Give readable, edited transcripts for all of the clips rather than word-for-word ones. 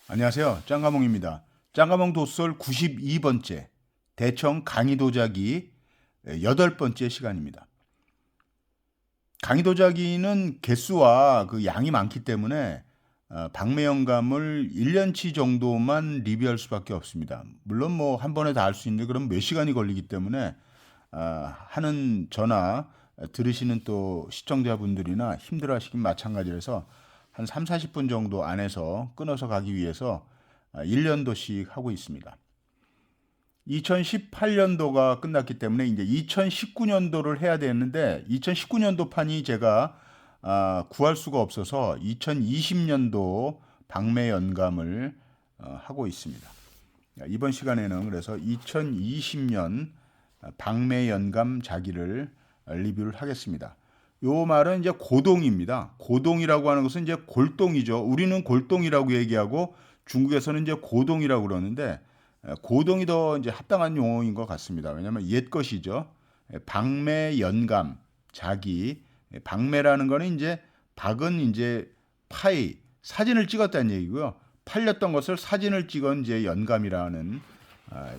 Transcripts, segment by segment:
안녕하세요. 짱가몽입니다. 짱가몽 도솔 92번째 대청 강의도자기 8번째 시간입니다. 강의도자기는 개수와 그 양이 많기 때문에 박매영감을 1년치 정도만 리뷰할 수밖에 없습니다. 물론 뭐 한 번에 다 할 수 있는데 그럼 몇 시간이 걸리기 때문에 하는 저나 들으시는 또 시청자분들이나 힘들어하시긴 마찬가지라서 한 3, 40분 정도 안에서 끊어서 가기 위해서 1년도씩 하고 있습니다. 2018년도가 끝났기 때문에 이제 2019년도를 해야 되는데 2019년도 판이 제가 구할 수가 없어서 2020년도 박매연감을 하고 있습니다. 이번 시간에는 그래서 2020년 박매연감 자기를 리뷰를 하겠습니다. 요 말은 이제 고동입니다. 고동이라고 하는 것은 이제 골동이죠. 우리는 골동이라고 얘기하고 중국에서는 이제 고동이라고 그러는데 고동이 더 이제 합당한 용어인 것 같습니다. 왜냐하면 옛 것이죠. 박매연감, 자기. 박매라는 거는 이제 박은 이제 파이, 사진을 찍었다는 얘기고요. 팔렸던 것을 사진을 찍은 이제 연감이라는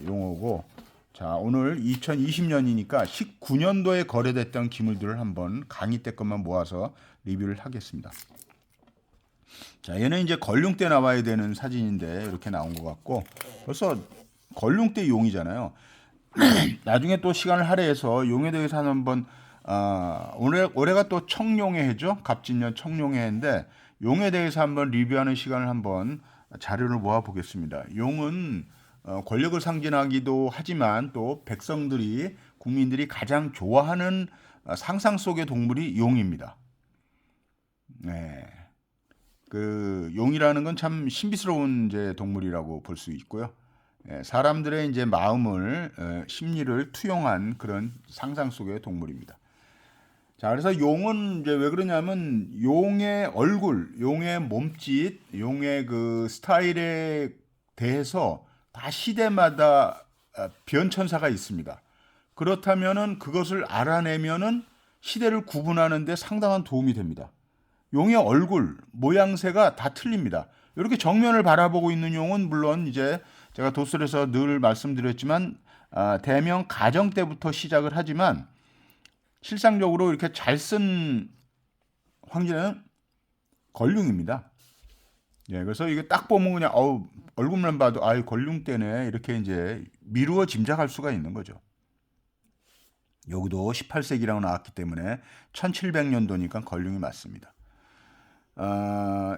용어고. 자, 오늘 2020년이니까 19년도에 거래됐던 기물들을 한번 강의 때 것만 모아서 리뷰를 하겠습니다. 자, 얘는 이제 걸륭 때 나와야 되는 사진인데 이렇게 나온 것 같고 벌써 걸륭 때 용이잖아요. 나중에 또 시간을 할애해서 용에 대해서 한번 올해가 또 청룡의 해죠. 갑진년 청룡의 해인데 용에 대해서 한번 리뷰하는 시간을 한번 자료를 모아 보겠습니다. 용은 권력을 상징하기도 하지만 또 백성들이 국민들이 가장 좋아하는 상상 속의 동물이 용입니다. 네. 그 용이라는 건 참 신비스러운 이제 동물이라고 볼 수 있고요. 사람들의 이제 마음을 심리를 투영한 그런 상상 속의 동물입니다. 자, 그래서 용은 이제 왜 그러냐면 용의 얼굴, 용의 몸짓, 용의 그 스타일에 대해서 다 시대마다 변천사가 있습니다. 그렇다면은 그것을 알아내면은 시대를 구분하는 데 상당한 도움이 됩니다. 용의 얼굴, 모양새가 다 틀립니다. 이렇게 정면을 바라보고 있는 용은 물론 이제 제가 도술에서 늘 말씀드렸지만 대명 가정 때부터 시작을 하지만 실상적으로 이렇게 잘 쓴 황제는 걸륭입니다. 예, 그래서 이게 딱 보면 그냥 얼굴만 봐도 걸륭 때네 이렇게 이제 미루어 짐작할 수가 있는 거죠. 여기도 18세기라고 나왔기 때문에 1700년도니까 걸륭이 맞습니다.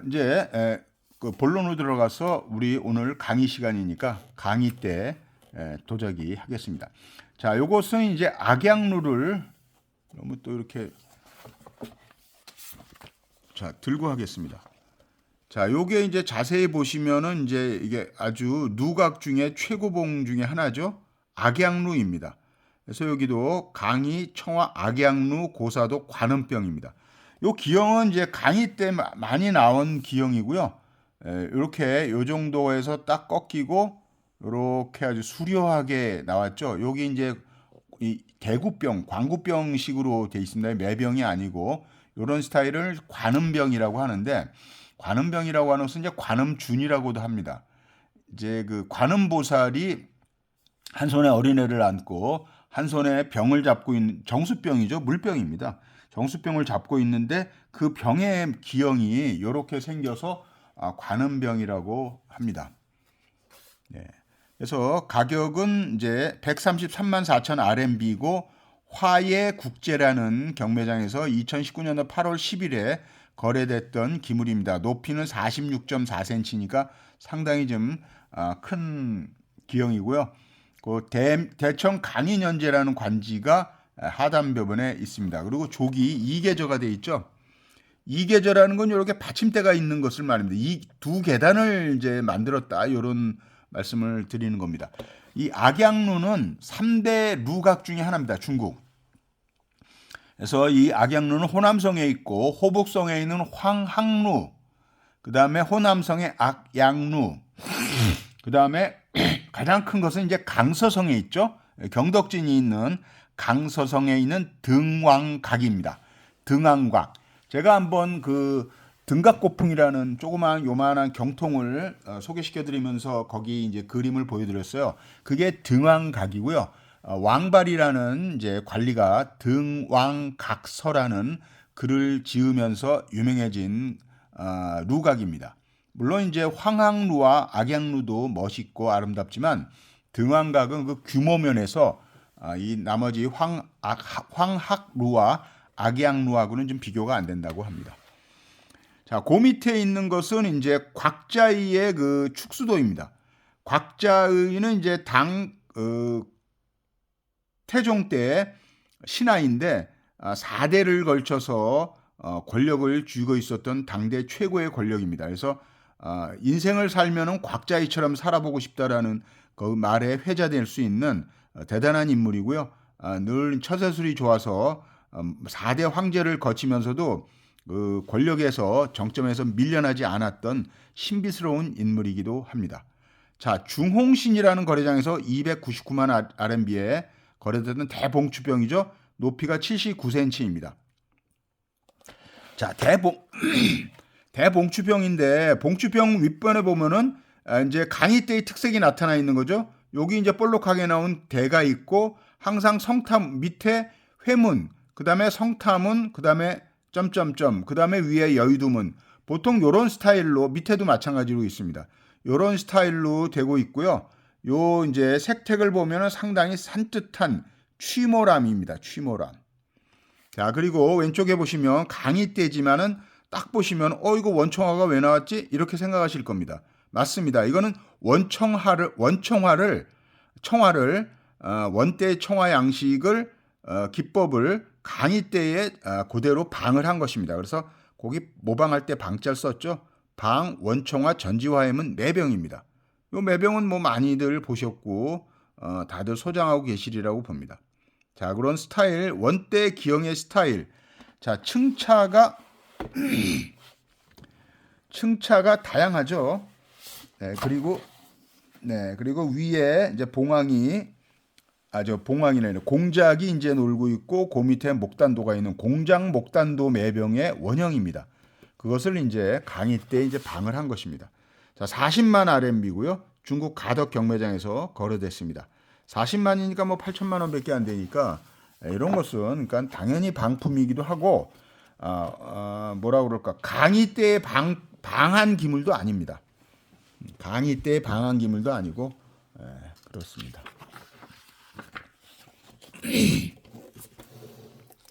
이제 그 본론으로 들어가서 우리 오늘 강의 시간이니까 강의 때 도자기 하겠습니다. 자, 요것은 이제 악양루를 너무 또 이렇게 자 들고 하겠습니다. 자, 요게 이제 자세히 보시면은 이제 이게 아주 누각 중에 최고봉 중에 하나죠. 악양루입니다. 그래서 여기도 강의, 청화, 악양루, 고사도, 관음병입니다. 요 기형은 이제 강의 때 많이 나온 기형이고요. 이렇게 요 정도에서 딱 꺾이고 이렇게 아주 수려하게 나왔죠. 여기 이제 이 대구병, 광구병식으로 돼 있습니다. 매병이 아니고 이런 스타일을 관음병이라고 하는데 관음병이라고 하는 것은 이제 관음준이라고도 합니다. 이제 그 관음보살이 한 손에 어린애를 안고 한 손에 병을 잡고 있는 정수병이죠. 물병입니다. 정수병을 잡고 있는데 그 병의 기형이 이렇게 생겨서 관음병이라고 합니다. 네. 그래서 가격은 이제 133만 4천 RMB고 화예국제라는 경매장에서 2019년 8월 10일에 거래됐던 기물입니다. 높이는 46.4cm니까 상당히 좀 큰 기형이고요. 그 대청 강인현재라는 관지가 하단부분에 있습니다. 그리고 족이 이계저가 돼 있죠. 이계저라는 건 이렇게 받침대가 있는 것을 말입니다. 이 두 계단을 이제 만들었다 이런 말씀을 드리는 겁니다. 이 악양루는 3대 루각 중에 하나입니다. 중국. 그래서 이 악양루는 호남성에 있고 호북성에 있는 황항루, 그 다음에 호남성의 악양루, 그 다음에 가장 큰 것은 이제 강서성에 있죠. 경덕진이 있는 강서성에 있는 등왕각입니다. 등왕각. 제가 한번 그 등각고풍이라는 조그마한 요만한 경통을 소개시켜드리면서 거기 이제 그림을 보여드렸어요. 그게 등왕각이고요. 왕발이라는 이제 관리가 등왕각서라는 글을 지으면서 유명해진 루각입니다. 물론 이제 황학루와 악양루도 멋있고 아름답지만 등왕각은 그 규모 면에서 이 나머지 황학루와 악양루하고는 좀 비교가 안 된다고 합니다. 자, 그 밑에 있는 것은 이제 곽자의의 그 축수도입니다. 곽자의는 이제 태종 때 신하인데 4대를 걸쳐서 권력을 쥐고 있었던 당대 최고의 권력입니다. 그래서 인생을 살면은 곽자의처럼 살아보고 싶다라는 그 말에 회자될 수 있는 대단한 인물이고요. 늘 처세술이 좋아서 4대 황제를 거치면서도 그 권력에서 정점에서 밀려나지 않았던 신비스러운 인물이기도 합니다. 자, 중홍신이라는 거래장에서 299만 RMB에 거래됐던 대봉추병이죠. 높이가 79cm입니다. 자, 대봉추병인데 봉추병 윗변에 보면은 이제 강희대의 특색이 나타나 있는 거죠. 여기 이제 볼록하게 나온 대가 있고 항상 성탑 밑에 회문, 그다음에 성타문, 그다음에 점점점, 그다음에 위에 여의도문. 보통 요런 스타일로 밑에도 마찬가지로 있습니다. 요런 스타일로 되고 있고요. 요 이제 색택을 보면은 상당히 산뜻한 취모람입니다. 취모람. 자, 그리고 왼쪽에 보시면 강희대지만은 딱 보시면 이거 원청화가 왜 나왔지? 이렇게 생각하실 겁니다. 맞습니다. 이거는 청화를 원대 청화 양식을 기법을 강희대에 그대로 방을 한 것입니다. 그래서 거기 모방할 때 방자를 썼죠. 방, 원청화, 전지화염은 매병입니다. 이 매병은 뭐 많이들 보셨고 다들 소장하고 계시리라고 봅니다. 자, 그런 스타일, 원대 기형의 스타일. 자, 층차가 다양하죠. 네, 그리고 위에 이제 봉황이네, 공작이 이제 놀고 있고 그 밑에 목단도가 있는 공작 목단도 매병의 원형입니다. 그것을 이제 강희 때 이제 방을 한 것입니다. 자, 40만 RMB고요. 중국 가덕 경매장에서 거래됐습니다. 40만이니까 뭐 8천만 원밖에 안 되니까 이런 것은 그러니까 당연히 방품이기도 하고 뭐라 그럴까, 강희 때의 방한 기물도 아닙니다. 강희 때의 방한 기물도 아니고 그렇습니다.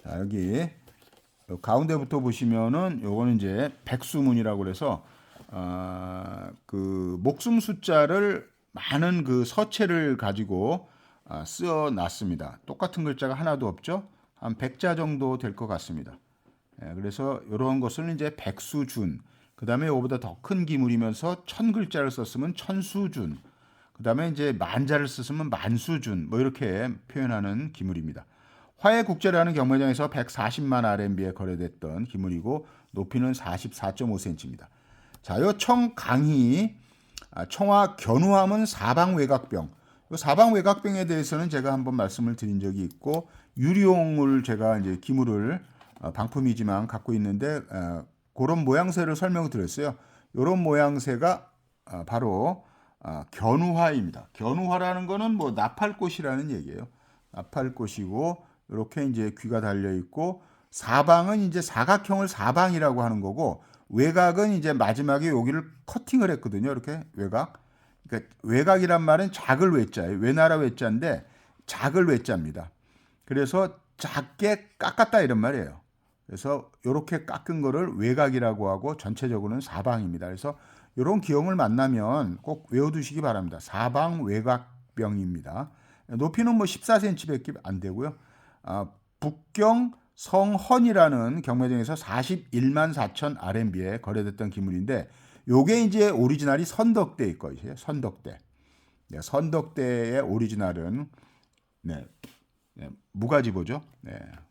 자, 여기 가운데부터 보시면은 요거는 이제 백수문이라고 그래서 그 목숨 숫자를 많은 그 서체를 가지고 쓰어 놨습니다. 똑같은 글자가 하나도 없죠. 한 100자 정도 될 것 같습니다. 그래서 이런 것을 이제 백수준, 그 다음에 이거보다 더 큰 기물이면서 1000글자를 썼으면 천수준, 그 다음에 이제 만자를 썼으면 만수준, 뭐 이렇게 표현하는 기물입니다. 화해국제라는 경매장에서 140만 RMB에 거래됐던 기물이고 높이는 44.5cm입니다. 자, 요 청강희 청화 견우함은 사방외곽병. 사방외곽병에 대해서는 제가 한번 말씀을 드린 적이 있고 유리용을 제가 이제 기물을 방품이지만 갖고 있는데 그런 모양새를 설명을 드렸어요. 이런 모양새가 바로 견우화입니다. 견우화라는 거는 뭐 나팔꽃이라는 얘기예요. 나팔꽃이고 이렇게 이제 귀가 달려 있고 사방은 이제 사각형을 사방이라고 하는 거고 외곽은 이제 마지막에 여기를 커팅을 했거든요. 이렇게 외곽. 그러니까 외곽이란 말은 작을 외자예요. 외나라 외자인데 작을 외자입니다. 그래서 작게 깎았다 이런 말이에요. 그래서 이렇게 깎은 거를 외곽이라고 하고 전체적으로는 사방입니다. 그래서 이런 기형을 만나면 꼭 외워두시기 바랍니다. 사방 외곽병입니다. 높이는 뭐 14cm밖에 안 되고요. 북경 성헌이라는 경매장에서 41만 4천 RMB에 거래됐던 기물인데 요게 이제 오리지널이 선덕대일 것이에요. 선덕대. 네, 선덕대의 오리지널은 무가지보죠.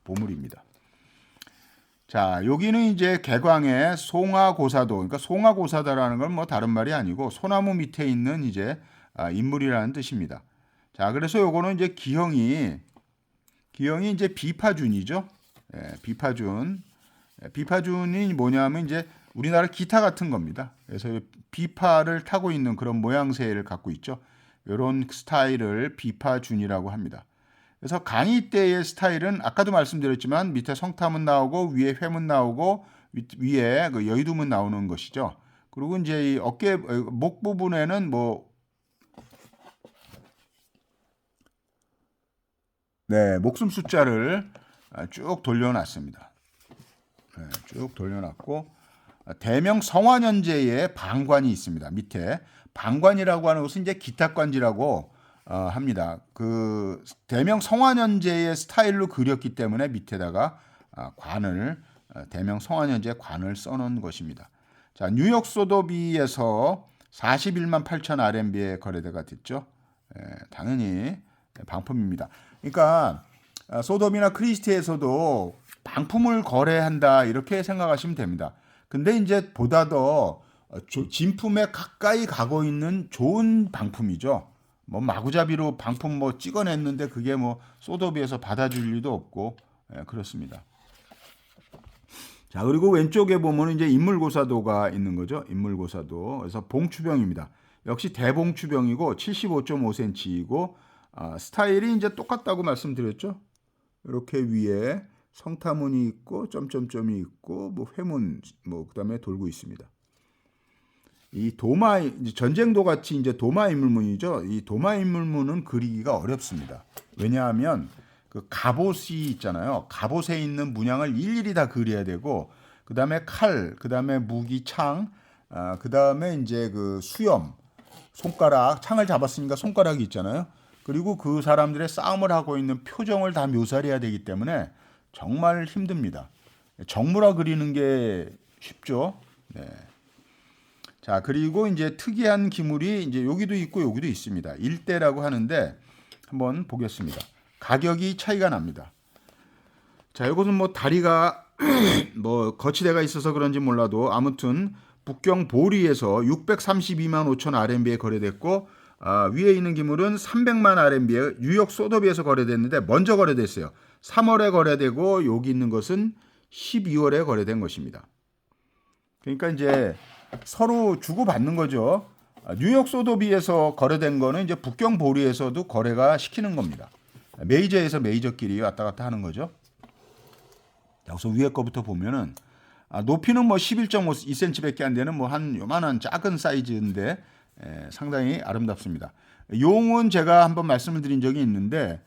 보물입니다. 자, 여기는 이제 개광의 송화고사도, 그러니까 송화고사다라는 건 뭐 다른 말이 아니고 소나무 밑에 있는 이제 인물이라는 뜻입니다. 자, 그래서 요거는 이제 기형이 이제 비파준이죠. 비파준. 비파준이 뭐냐면 이제 우리나라 기타 같은 겁니다. 그래서 비파를 타고 있는 그런 모양새를 갖고 있죠. 이런 스타일을 비파준이라고 합니다. 그래서 강의 때의 스타일은 아까도 말씀드렸지만 밑에 성타문 나오고 위에 회문 나오고 위에 그 여의두문 나오는 것이죠. 그리고 이제 이 어깨 목 부분에는 목숨 숫자를 쭉 돌려놨습니다. 쭉 돌려놨고 대명 성화년제의 방관이 있습니다. 밑에 방관이라고 하는 것은 이제 기타관지라고 합니다. 그 대명 성화년제의 스타일로 그렸기 때문에 밑에다가 관을 대명 성화년제 관을 써놓은 것입니다. 자, 뉴욕 소더비에서 41만 8천 RMB에 거래대가 됐죠. 당연히 방품입니다. 그러니까 소더비나 크리스티에서도 방품을 거래한다 이렇게 생각하시면 됩니다. 근데 이제 보다 더 진품에 가까이 가고 있는 좋은 방품이죠. 뭐 마구잡이로 방품 뭐 찍어냈는데 그게 뭐 소더비에서 받아줄 리도 없고 그렇습니다. 자, 그리고 왼쪽에 보면 이제 인물고사도가 있는 거죠. 인물고사도. 그래서 봉추병입니다. 역시 대봉추병이고 75.5cm이고 스타일이 이제 똑같다고 말씀드렸죠. 이렇게 위에 성타문이 있고 점점점이 있고 뭐 회문 그다음에 돌고 있습니다. 이 도마 전쟁도 같이 이제 도마 인물문이죠. 이 도마 인물문은 그리기가 어렵습니다. 왜냐하면 그 갑옷이 있잖아요. 갑옷에 있는 문양을 일일이 다 그려야 되고 그다음에 칼, 그다음에 무기, 창, 그다음에 이제 그 수염, 손가락, 창을 잡았으니까 손가락이 있잖아요. 그리고 그 사람들의 싸움을 하고 있는 표정을 다 묘사를 해야 되기 때문에 정말 힘듭니다. 정물화 그리는 게 쉽죠. 네. 자, 그리고 이제 특이한 기물이 이제 여기도 있고 여기도 있습니다. 일대라고 하는데 한번 보겠습니다. 가격이 차이가 납니다. 자, 이것은 뭐 다리가 뭐 거치대가 있어서 그런지 몰라도 아무튼 북경 보리에서 632만 5천 RMB에 거래됐고 위에 있는 기물은 300만 RMB에 뉴욕 소더비에서 거래됐는데 먼저 거래됐어요. 3월에 거래되고 여기 있는 것은 12월에 거래된 것입니다. 그러니까 이제 서로 주고받는 거죠. 뉴욕 소더비에서 거래된 거는 이제 북경 보리에서도 거래가 시키는 겁니다. 메이저에서 메이저끼리 왔다 갔다 하는 거죠. 여기서 위에 거부터 보면은 높이는 뭐 11.2cm밖에 안 되는 뭐 한 요만한 작은 사이즈인데 상당히 아름답습니다. 용은 제가 한번 말씀을 드린 적이 있는데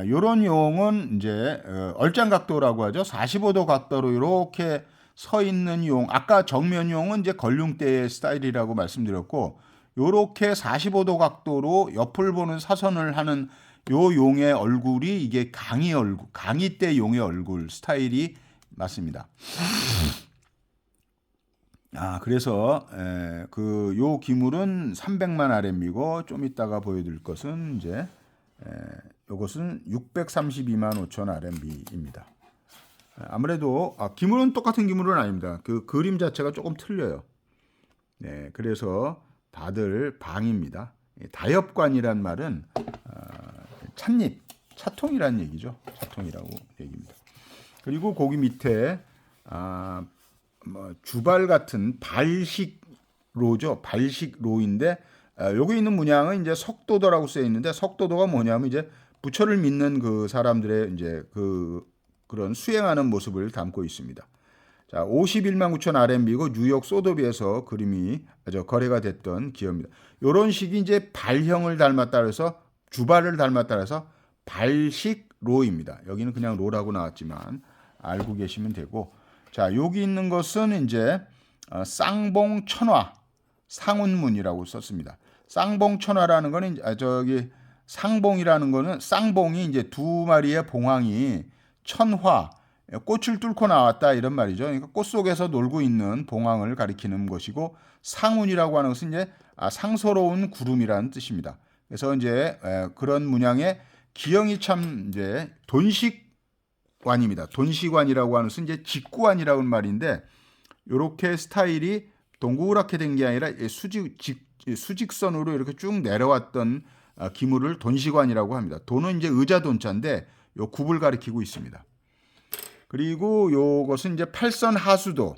요런 용은 이제 얼짱 각도라고 하죠. 45도 각도로 이렇게 서 있는 용. 아까 정면 용은 이제 걸륭대의 스타일이라고 말씀드렸고 요렇게 45도 각도로 옆을 보는 사선을 하는 요 용의 얼굴이 이게 강의 때 용의 얼굴 스타일이 맞습니다. 그래서 그 요 기물은 300만 RMB고 좀 이따가 보여드릴 것은 이제 요것은 632만 5천 RMB입니다. 아무래도 기물은 똑같은 기물은 아닙니다. 그 그림 자체가 조금 틀려요. 네, 그래서 다들 방입니다. 다엽관이란 말은 찻잎, 차통이라는 얘기죠. 차통이라고 얘기입니다. 그리고 거기 밑에 주발 같은 발식로죠. 발식로인데 여기 있는 문양은 이제 석도도라고 쓰여 있는데 석도도가 뭐냐면 이제 부처를 믿는 그 사람들의 이제 그런 수행하는 모습을 담고 있습니다. 자, 51만 9천 RMB고 뉴욕 소더비에서 거래가 됐던 기업입니다. 이런 식이 이제 발형을 닮았다 그래서 주발을 닮았다 그래서 발식로입니다. 여기는 그냥 로라고 나왔지만 알고 계시면 되고, 자, 여기 있는 것은 이제 쌍봉천화 상운문이라고 썼습니다. 쌍봉천화라는 거는 상봉이라는 거는 쌍봉이 이제 두 마리의 봉황이 천화 꽃을 뚫고 나왔다 이런 말이죠. 그러니까 꽃 속에서 놀고 있는 봉황을 가리키는 것이고 상운이라고 하는 것은 이제 상서로운 구름이라는 뜻입니다. 그래서 이제 그런 문양의 기형이 참 이제 돈식관입니다. 돈식관이라고 하는 것은 이제 직구관이라는 말인데 이렇게 스타일이 동그랗게 된 게 아니라 수직선으로 이렇게 쭉 내려왔던 기물을 돈식관이라고 합니다. 돈은 이제 의자 돈자인데 요 굽을 가리키고 있습니다. 그리고 요것은 이제 팔선 하수도,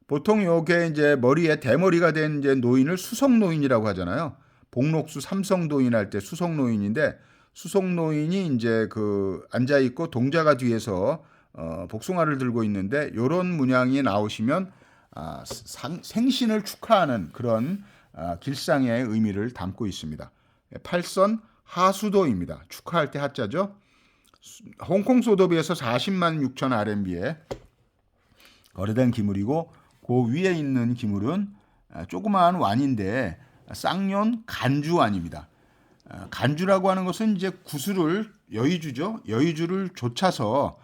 보통 요게 이제 머리에 대머리가 된 이제 노인을 수석노인이라고 하잖아요. 복록수 삼성노인 할 때 수석노인인데 수석노인이 이제 그 앉아 있고 동자가 뒤에서 복숭아를 들고 있는데 요런 문양이 나오시면 생신을 축하하는 그런 길상의 의미를 담고 있습니다. 팔선 하수도입니다. 축하할 때 하자죠. 홍콩 소도비에서 40만 6천 RMB에 거래된 기물이고 그 위에 있는 기물은 조그마한 완인데 쌍년 간주완입니다. 간주라고 하는 것은 이제 구슬을 여의주죠. 여의주를 좇아서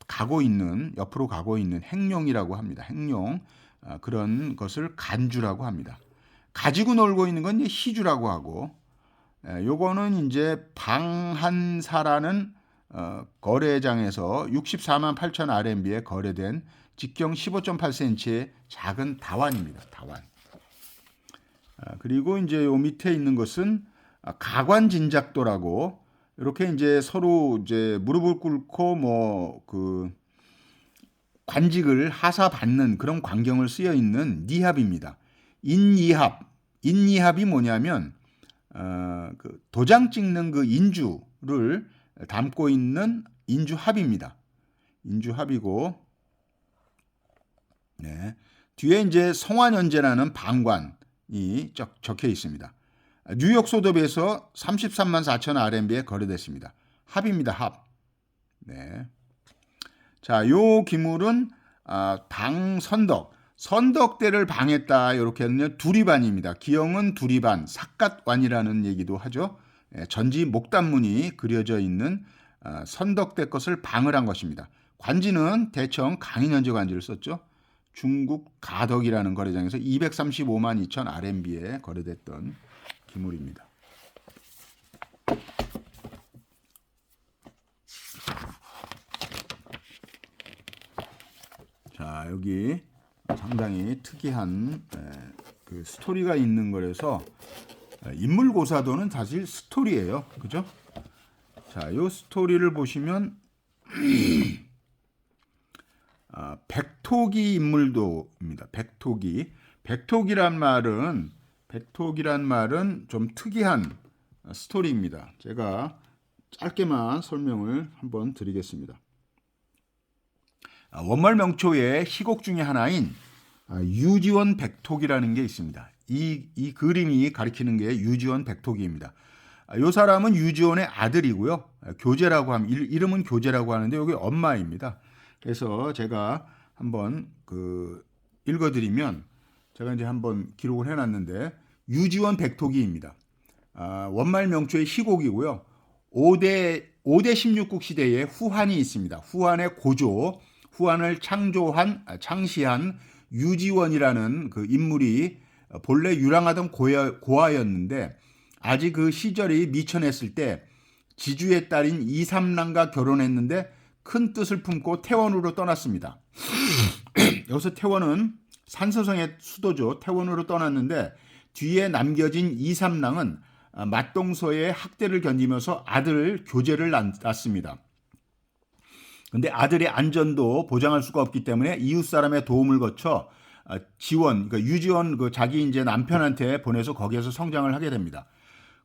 가고 있는 옆으로 가고 있는 행룡이라고 합니다. 행룡 그런 것을 간주라고 합니다. 가지고 놀고 있는 건 이제 희주라고 하고 요거는 이제 방한사라는 거래장에서 64만 8천 RMB에 거래된 직경 15.8cm의 작은 다완입니다. 다완. 그리고 이제 요 밑에 있는 것은 가관진작도라고 이렇게 이제 서로 이제 무릎을 꿇고 뭐 그 관직을 하사받는 그런 광경을 쓰여 있는 니합입니다. 인니합이 뭐냐면 그 도장 찍는 그 인주를 담고 있는 인주합입니다. 인주합이고, 네. 뒤에 이제 성환연제라는 방관이 적혀 있습니다. 뉴욕 소도비에서 33만 4천 RMB에 거래됐습니다. 합입니다. 합. 네. 자, 요 기물은 방선덕. 선덕대를 방했다. 이렇게는 두리반입니다. 기영은 두리반, 삿갓완이라는 얘기도 하죠. 전지 목단문이 그려져 있는 선덕대 것을 방을 한 것입니다. 관지는 대청 강인현제 관지를 썼죠. 중국 가덕이라는 거래장에서 235만 2천 RMB에 거래됐던 기물입니다. 자, 여기 상당히 특이한 그 스토리가 있는 거라서 인물고사도는 사실 스토리예요. 그죠? 자, 이 스토리를 보시면 백토기 인물도입니다. 백토기란 말은 좀 특이한 스토리입니다. 제가 짧게만 설명을 한번 드리겠습니다. 원말명초의 희곡 중에 하나인 유지원 백토기라는 게 있습니다. 이 그림이 가리키는 게 유지원 백토기입니다. 이 사람은 유지원의 아들이고요. 교제라고 하면 이름은 교제라고 하는데 여기 엄마입니다. 그래서 제가 한번 읽어드리면 제가 이제 한번 기록을 해놨는데 유지원 백토기입니다. 원말명초의 희곡이고요. 5대 16국 시대에 후한이 있습니다. 후한의 고조, 후한을 창시한 유지원이라는 그 인물이 본래 유랑하던 고아였는데 아직 그 시절이 미천했을 때 지주의 딸인 이삼랑과 결혼했는데 큰 뜻을 품고 태원으로 떠났습니다. 여기서 태원은 산서성의 수도죠. 태원으로 떠났는데 뒤에 남겨진 이삼랑은 맞동서의 학대를 견디면서 아들 교제를 낳습니다. 근데 아들의 안전도 보장할 수가 없기 때문에 이웃 사람의 도움을 거쳐 지원, 그러니까 유지원 자기 이제 남편한테 보내서 거기에서 성장을 하게 됩니다.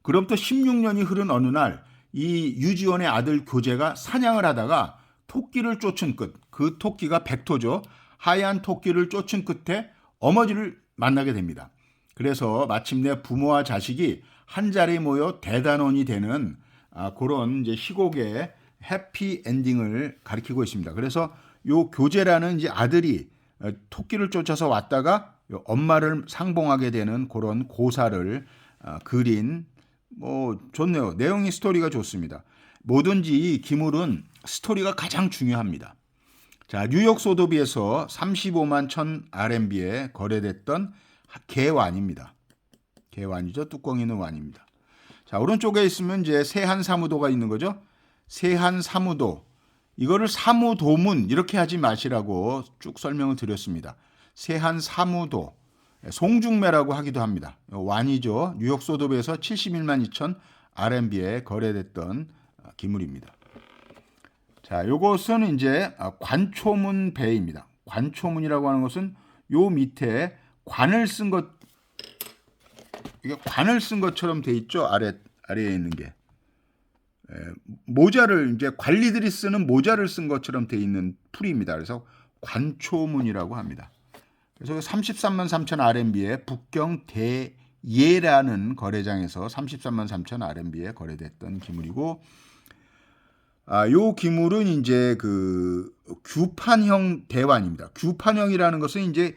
그로부터 16년이 흐른 어느 날 이 유지원의 아들 교제가 사냥을 하다가 토끼를 쫓은 끝, 그 토끼가 백토죠. 하얀 토끼를 쫓은 끝에 어머니를 만나게 됩니다. 그래서 마침내 부모와 자식이 한 자리에 모여 대단원이 되는 그런 이제 희곡의 해피 엔딩을 가리키고 있습니다. 그래서 요 교제라는 이제 아들이 토끼를 쫓아서 왔다가 엄마를 상봉하게 되는 그런 고사를 그린 좋네요. 내용이 스토리가 좋습니다. 뭐든지 기물은 스토리가 가장 중요합니다. 자, 뉴욕 소도비에서 35만 1천 RMB에 거래됐던 개완입니다. 개완이죠. 뚜껑 있는 완입니다. 자, 오른쪽에 있으면 이제 세한 사무도가 있는 거죠. 세한 사무도. 이거를 사무도문 이렇게 하지 마시라고 쭉 설명을 드렸습니다. 세한 사무도. 송중매라고 하기도 합니다. 완이죠. 뉴욕 소도비에서 71만 2천 RMB에 거래됐던 기물입니다. 자, 요것은 이제 관초문 배입니다. 관초문이라고 하는 것은 요 밑에 관을 쓴 것, 이게 관을 쓴 것처럼 돼 있죠. 아래에 있는 게. 모자를 이제 관리들이 쓰는 모자를 쓴 것처럼 돼 있는 풀이입니다. 그래서 관초문이라고 합니다. 그래서 33만 3천 RMB에 북경 대예라는 거래장에서 33만 3천 RMB에 거래됐던 기물이고, 요 기물은 이제 그 규판형 대환입니다. 규판형이라는 것은 이제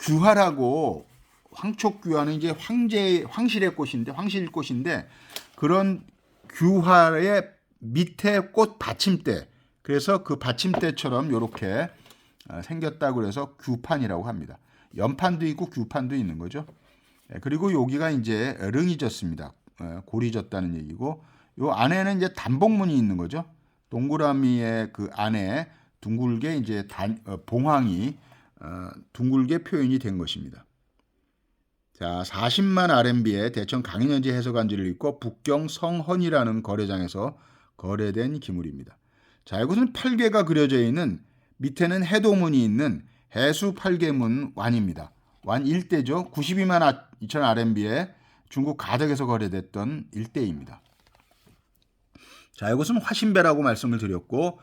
규화라고, 황촉규화는 이제 황실의 꽃인데 그런 규화의 밑에 꽃 받침대, 그래서 그 받침대처럼 이렇게 생겼다고 그래서 규판이라고 합니다. 연판도 있고 규판도 있는 거죠. 그리고 여기가 이제 릉이 졌습니다. 골이 졌다는 얘기고, 요 안에는 이제 단복문이 있는 거죠. 동그라미의 그 안에 둥글게 이제 봉황이 둥글게 표현이 된 것입니다. 자, 40만 RMB에 대천 강인현지 해석안지를 입고 북경 성헌이라는 거래장에서 거래된 기물입니다. 자, 이것은 팔괘가 그려져 있는, 밑에는 해도문이 있는 해수 팔괘문 완입니다. 완 1대죠. 92만 2천 RMB에 중국 가덕에서 거래됐던 1대입니다. 자, 이것은 화신배라고 말씀을 드렸고,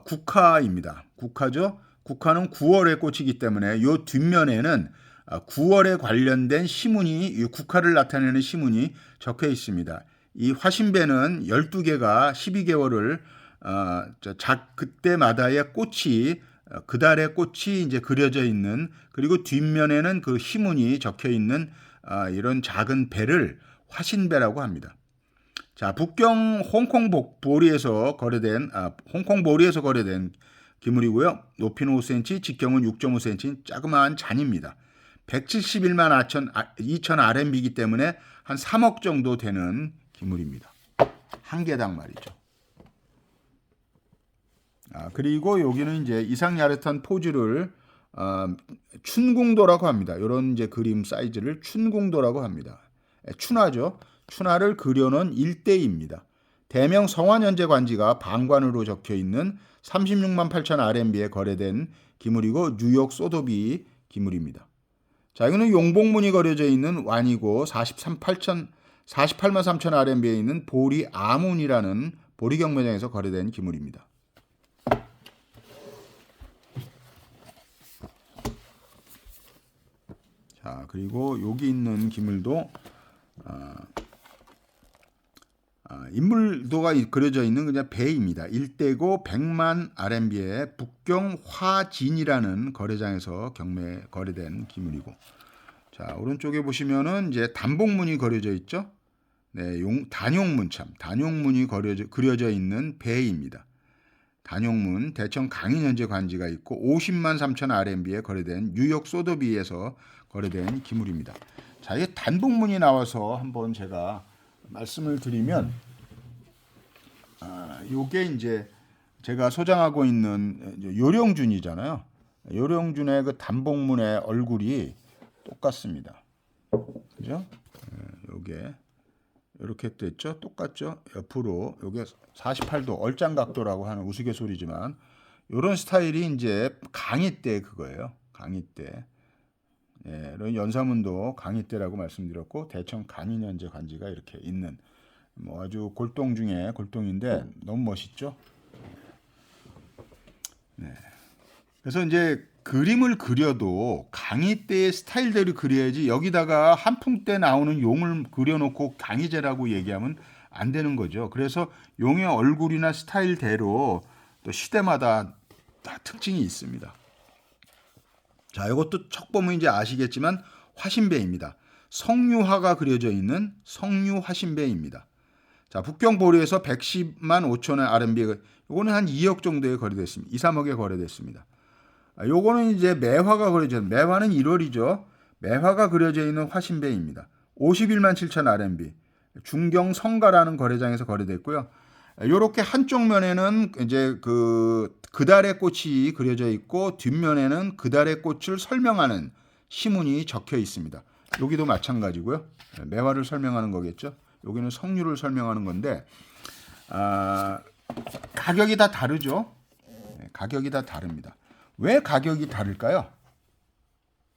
국화입니다. 국화죠. 국화는 9월의 꽃이기 때문에 이 뒷면에는 9월에 관련된 시문이, 이 국화를 나타내는 시문이 적혀 있습니다. 이 화신배는 12개가 12개월을 그때마다의 꽃이, 그달의 꽃이 이제 그려져 있는, 그리고 뒷면에는 그 시문이 적혀 있는 이런 작은 배를 화신배라고 합니다. 자, 북경 홍콩보리에서 거래된 기물이고요. 높이는 5cm, 직경은 6.5cm, 자그마한 잔입니다. 171만 2천 RMB이기 때문에 한 3억 정도 되는 기물입니다. 한 개당 말이죠. 그리고 여기는 이제 이상야릇한 포즈를 춘궁도라고 합니다. 이런 이제 그림 사이즈를 춘궁도라고 합니다. 춘화죠. 춘화를 그려놓은 일대입니다. 대명 성환현재 관지가 방관으로 적혀 있는 36만 8천 RMB에 거래된 기물이고, 뉴욕 소도비 기물입니다. 자, 이거는 용복문이 그려져 있는 완이고, 48만 3천 RMB에 있는 보리 아문이라는 보리 경매장에서 거래된 기물입니다. 자, 그리고 여기 있는 기물도 인물도가 그려져 있는 그냥 배입니다. 1대고 100만 RMB에 북경 화진이라는 거래장에서 거래된 기물이고, 자, 오른쪽에 보시면은 이제 단복문이 그려져 있죠. 네, 단용문이 그려져 있는 배입니다. 단용문, 대천 강인현재 관지가 있고 50만 3천 RMB에 거래된 뉴욕 소더비에서 거래된 기물입니다. 자, 이게 단복문이 나와서 한번 제가 말씀을 드리면, 요게 이제 제가 소장하고 있는 요령준이잖아요. 요령준의 그 단복문의 얼굴이 똑같습니다. 그죠? 요게 이렇게 됐죠? 똑같죠? 옆으로 요게 48도 얼짱각도라고 하는 우스갯소리지만, 요런 스타일이 이제 강의 때 그거예요. 강의 때. 예, 이런 연사문도 강의 때라고 말씀드렸고, 대천 강인현재 관지가 이렇게 있는, 뭐 아주 골동 중에 골동인데 너무 멋있죠. 네. 그래서 이제 그림을 그려도 강의 때의 스타일대로 그려야지, 여기다가 한풍 때 나오는 용을 그려놓고 강의제라고 얘기하면 안 되는 거죠. 그래서 용의 얼굴이나 스타일대로 또 시대마다 다 특징이 있습니다. 자, 이것도 척 보면 이제 아시겠지만 화신배입니다. 성유화가 그려져 있는 성유 화신배입니다. 자, 북경 보리에서 110만 5천원 RMB, 요거는 한 2억 정도에 거래됐습니다. 2, 3억에 거래됐습니다. 요거는 이제 매화가 그려져, 매화는 1월이죠. 매화가 그려져 있는 화신배입니다. 51만 7천 RMB, 중경 성가라는 거래장에서 거래됐고요. 요렇게 한쪽 면에는 이제 그달의 꽃이 그려져 있고, 뒷면에는 그달의 꽃을 설명하는 시문이 적혀 있습니다. 여기도 마찬가지고요. 매화를 설명하는 거겠죠. 여기는 성류를 설명하는 건데, 가격이 다 다르죠. 가격이 다 다릅니다. 왜 가격이 다를까요?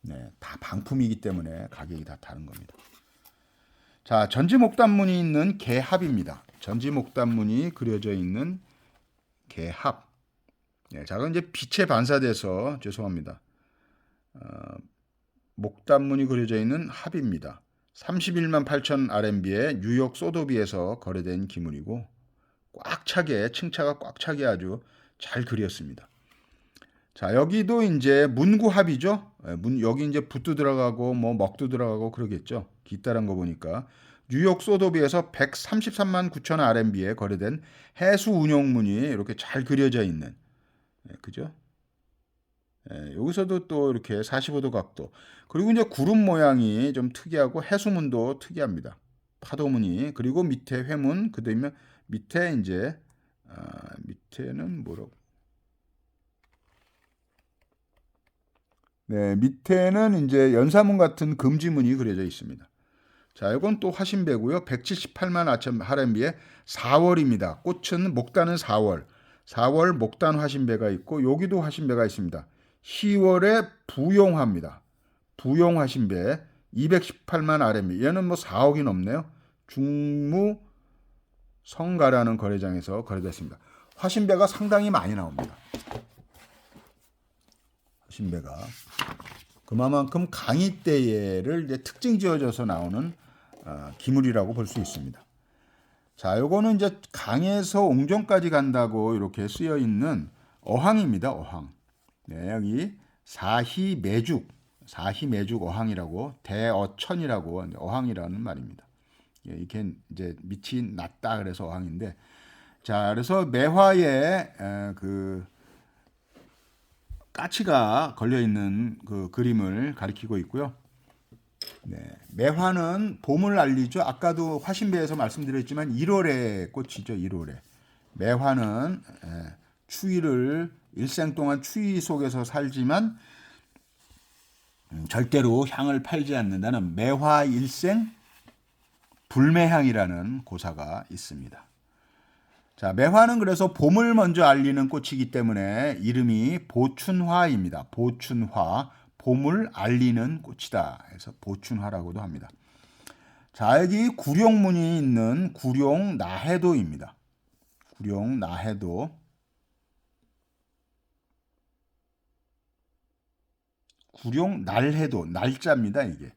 네, 다 방품이기 때문에 가격이 다 다른 겁니다. 자, 전지목단문이 있는 개합입니다. 전지목단문이 그려져 있는 개합. 네, 자, 그럼 이제 빛에 반사돼서 죄송합니다. 목단문이 그려져 있는 합입니다. 31만 8천 RMB의 뉴욕 소도비에서 거래된 기물이고 꽉 차게 층차가 꽉 차게 아주 잘 그렸습니다. 자, 여기도 이제 문구합이죠. 여기 이제 붓도 들어가고 뭐 먹도 들어가고 그러겠죠. 기타란 거 보니까 뉴욕 소도비에서 133만 9천 RMB에 거래된 해수 운용문이 이렇게 잘 그려져 있는, 그죠? 여기서도 또 이렇게 45도 각도. 그리고 이제 구름 모양이 좀 특이하고 해수문도 특이합니다. 파도무늬. 그리고 밑에 회문. 그다음에 밑에 이제 밑에는 뭐라고? 네, 밑에는 이제 연사문 같은 금지문이 그려져 있습니다. 자, 이건 또 화신배고요. 178만 RMB의 4월입니다. 꽃은 목단은 4월. 4월 목단 화신배가 있고 여기도 화신배가 있습니다. 10월에 부용화입니다. 부용 화신배 218만 RMB. 얘는 뭐 4억이 넘네요. 중무 성가라는 거래장에서 거래됐습니다. 화신배가 상당히 많이 나옵니다. 화신배가 그만큼 강의대를 이제 특징 지어져서 나오는 기물이라고 볼 수 있습니다. 자, 요거는 이제 강에서 옹정까지 간다고 이렇게 쓰여 있는 어항입니다. 어항. 네, 여기 사희매죽 어항이라고 대어천이라고 어항이라는 말입니다. 예, 이게 이제 밑이 낮다 그래서 어항인데, 자, 그래서 매화에 그 까치가 걸려 있는 그 그림을 가리키고 있고요. 네, 매화는 봄을 알리죠. 아까도 화신배에서 말씀드렸지만 1월에 꽃이죠. 1월에. 매화는 추위를 일생 동안 추위 속에서 살지만 절대로 향을 팔지 않는다는 매화일생 불매향이라는 고사가 있습니다. 자, 매화는 그래서 봄을 먼저 알리는 꽃이기 때문에 이름이 보춘화입니다. 보춘화, 봄을 알리는 꽃이다 해서 보춘화라고도 합니다. 자, 여기 구룡문이 있는 구룡나해도입니다. 구룡나해도. 구룡날해도, 날짜입니다, 이게.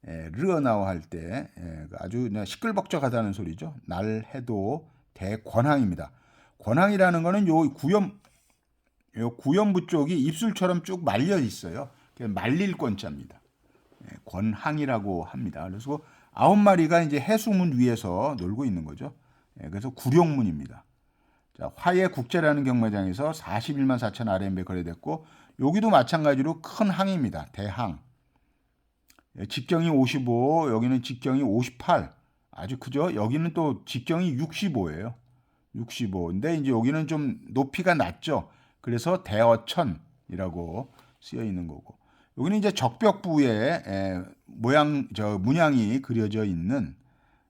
르어나오 할 때 아주 시끌벅적하다는 소리죠. 날해도 대권항입니다. 권항이라는 거는 요 구연부 쪽이 입술처럼 쭉 말려 있어요. 말릴 권자입니다. 권항이라고 합니다. 그래서 9마리가 이제 해수문 위에서 놀고 있는 거죠. 그래서 구룡문입니다. 자, 화해 국제라는 경매장에서 41만 4천 RMB에 거래됐고 여기도 마찬가지로 큰 항입니다. 대항. 직경이 55, 여기는 직경이 58. 아주 크죠? 여기는 또 직경이 65예요. 65. 근데 이제 여기는 좀 높이가 낮죠. 그래서 대어천이라고 쓰여 있는 거고. 여기는 이제 적벽부에 문양이 그려져 있는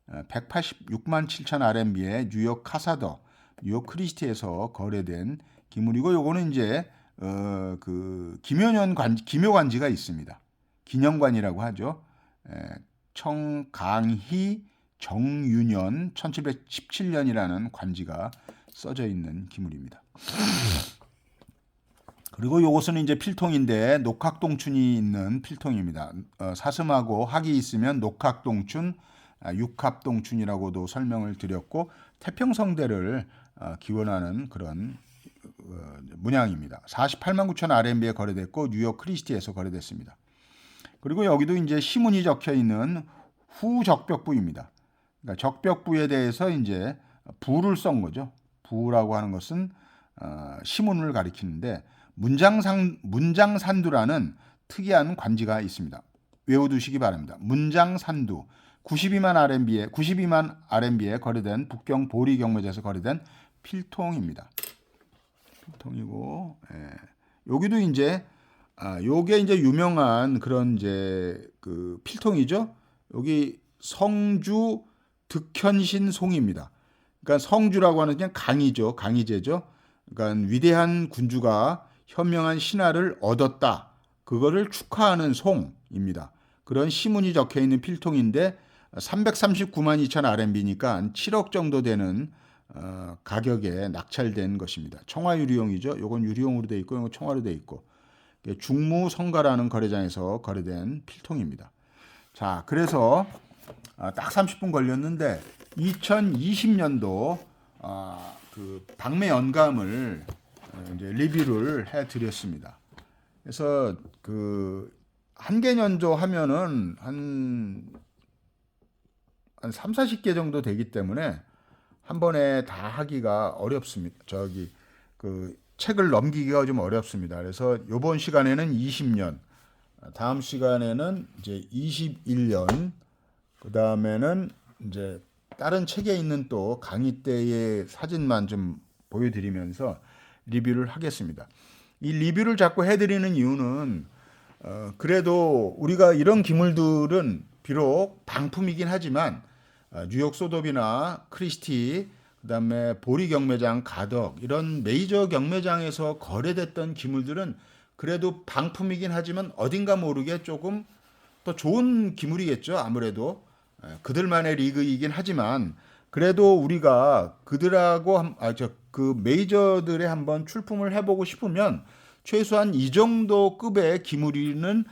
186만 7천 RMB의 뉴욕 카사더, 뉴욕 크리스티에서 거래된 기물이고 요거는 이제 그 기묘관지가 있습니다. 기념관이라고 하죠. 청강희 정윤현 1717년이라는 관지가 써져 있는 기물입니다. 그리고 요것은 이제 필통인데 녹학동춘이 있는 필통입니다. 사슴하고 학이 있으면 녹학동춘, 육합동춘이라고도 설명을 드렸고 태평성대를 기원하는 그런 문양입니다. 48만 9천 RMB에 거래됐고 뉴욕 크리스티에서 거래됐습니다. 그리고 여기도 이제 시문이 적혀 있는 후적벽부입니다. 그러니까 적벽부에 대해서 이제 부를 쓴 거죠. 부라고 하는 것은 시문을 가리키는데 문장산두라는 특이한 관지가 있습니다. 외워두시기 바랍니다. 문장산두 92만 RMB에 거래된 북경 보리 경매장에서 거래된 필통입니다. 필통이고, 여기도 이제 요게 이제 유명한 그런 이제 그 필통이죠. 여기 성주 득현신 송입니다. 그러니까 성주라고 하는 그냥 강이죠. 강이제죠. 그러니까 위대한 군주가 현명한 신하를 얻었다. 그거를 축하하는 송입니다. 그런 시문이 적혀 있는 필통인데 339만 2천 RMB니까 7억 정도 되는 가격에 낙찰된 것입니다. 청화 유리용이죠. 이건 유리용으로 되어 있고 이건 청화로 되어 있고 중무성가라는 거래장에서 거래된 필통입니다. 자, 그래서 딱 30분 걸렸는데 2020년도 그 방매 연감을 이제 리뷰를 해드렸습니다. 그래서 그 한개년도 하면은 한 3, 40개 정도 되기 때문에 한 번에 다 하기가 어렵습니다. 그 책을 넘기기가 좀 어렵습니다. 그래서 이번 시간에는 20년, 다음 시간에는 이제 21년, 그 다음에는 이제 다른 책에 있는 또 강의 때의 사진만 좀 보여드리면서 리뷰를 하겠습니다. 이 리뷰를 자꾸 해드리는 이유는 그래도 우리가 이런 기물들은 비록 방품이긴 하지만 뉴욕 소더비나 크리스티, 그다음에 보리 경매장, 가덕 이런 메이저 경매장에서 거래됐던 기물들은 그래도 방품이긴 하지만 어딘가 모르게 조금 더 좋은 기물이겠죠. 아무래도 그들만의 리그이긴 하지만 그래도 우리가 그들하고 그 메이저들에 한번 출품을 해보고 싶으면 최소한 이 정도 급의 기물이는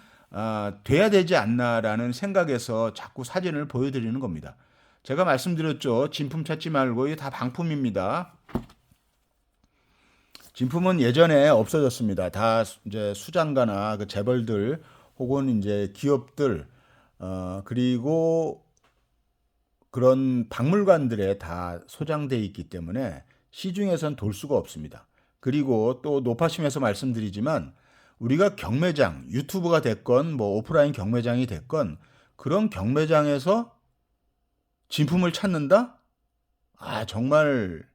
돼야 되지 않나라는 생각에서 자꾸 사진을 보여드리는 겁니다. 제가 말씀드렸죠. 진품 찾지 말고 이게 다 방품입니다. 진품은 예전에 없어졌습니다. 다 이제 수장가나 그 재벌들 혹은 이제 기업들 그리고 그런 박물관들에 다 소장돼 있기 때문에 시중에선 돌 수가 없습니다. 그리고 또 높아심에서 말씀드리지만 우리가 경매장, 유튜브가 됐건 뭐 오프라인 경매장이 됐건 그런 경매장에서 진품을 찾는다? 정말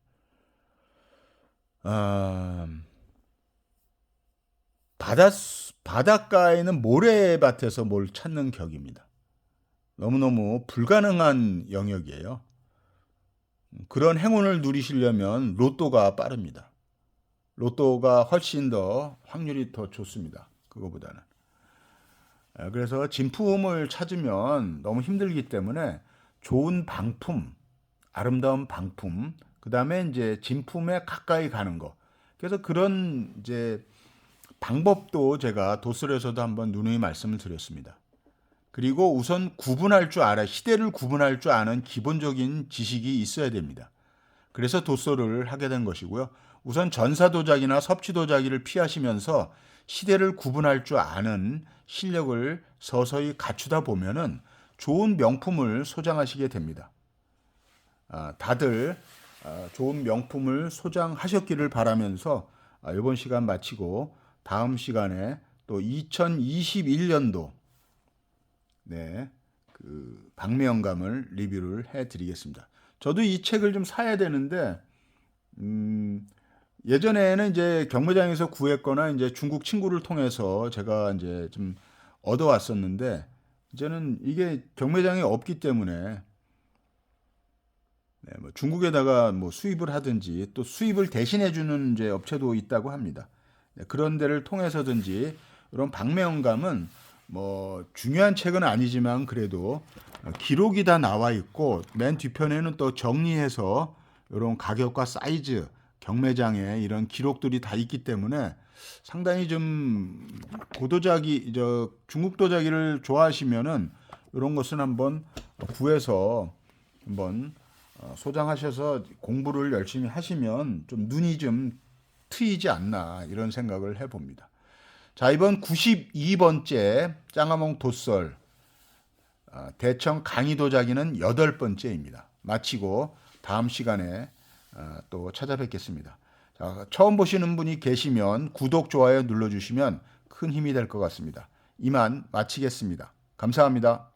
바닷가에는 모래밭에서 뭘 찾는 격입니다. 너무너무 불가능한 영역이에요. 그런 행운을 누리시려면 로또가 빠릅니다. 로또가 훨씬 더 확률이 더 좋습니다. 그거보다는. 그래서 진품을 찾으면 너무 힘들기 때문에 좋은 방품, 아름다운 방품, 그 다음에 이제 진품에 가까이 가는 거. 그래서 그런 이제 방법도 제가 도설에서도 한번 누누이 말씀을 드렸습니다. 그리고 우선 시대를 구분할 줄 아는 기본적인 지식이 있어야 됩니다. 그래서 도설을 하게 된 것이고요. 우선 전사도자기나 섭취도자기를 피하시면서 시대를 구분할 줄 아는 실력을 서서히 갖추다 보면은 좋은 명품을 소장하시게 됩니다. 다들 좋은 명품을 소장하셨기를 바라면서 이번 시간 마치고 다음 시간에 또 2021년도 그 박매연감을 리뷰를 해드리겠습니다. 저도 이 책을 좀 사야 되는데 예전에는 이제 경매장에서 구했거나 이제 중국 친구를 통해서 제가 이제 좀 얻어왔었는데 이제는 이게 경매장이 없기 때문에 뭐 중국에다가 뭐 수입을 하든지 또 수입을 대신해 주는 이제 업체도 있다고 합니다. 그런 데를 통해서든지 이런 박매연감은 뭐 중요한 책은 아니지만 그래도 기록이 다 나와 있고 맨 뒤편에는 또 정리해서 이런 가격과 사이즈, 경매장에 이런 기록들이 다 있기 때문에 상당히 좀 중국 도자기를 좋아하시면은 이런 것은 한번 구해서 한번 소장하셔서 공부를 열심히 하시면 좀 눈이 좀 트이지 않나 이런 생각을 해봅니다. 자, 이번 92번째 짱아몽 도썰 대청 강의 도자기는 8번째입니다. 마치고 다음 시간에 또 찾아뵙겠습니다. 자, 처음 보시는 분이 계시면 구독, 좋아요 눌러주시면 큰 힘이 될 것 같습니다. 이만 마치겠습니다. 감사합니다.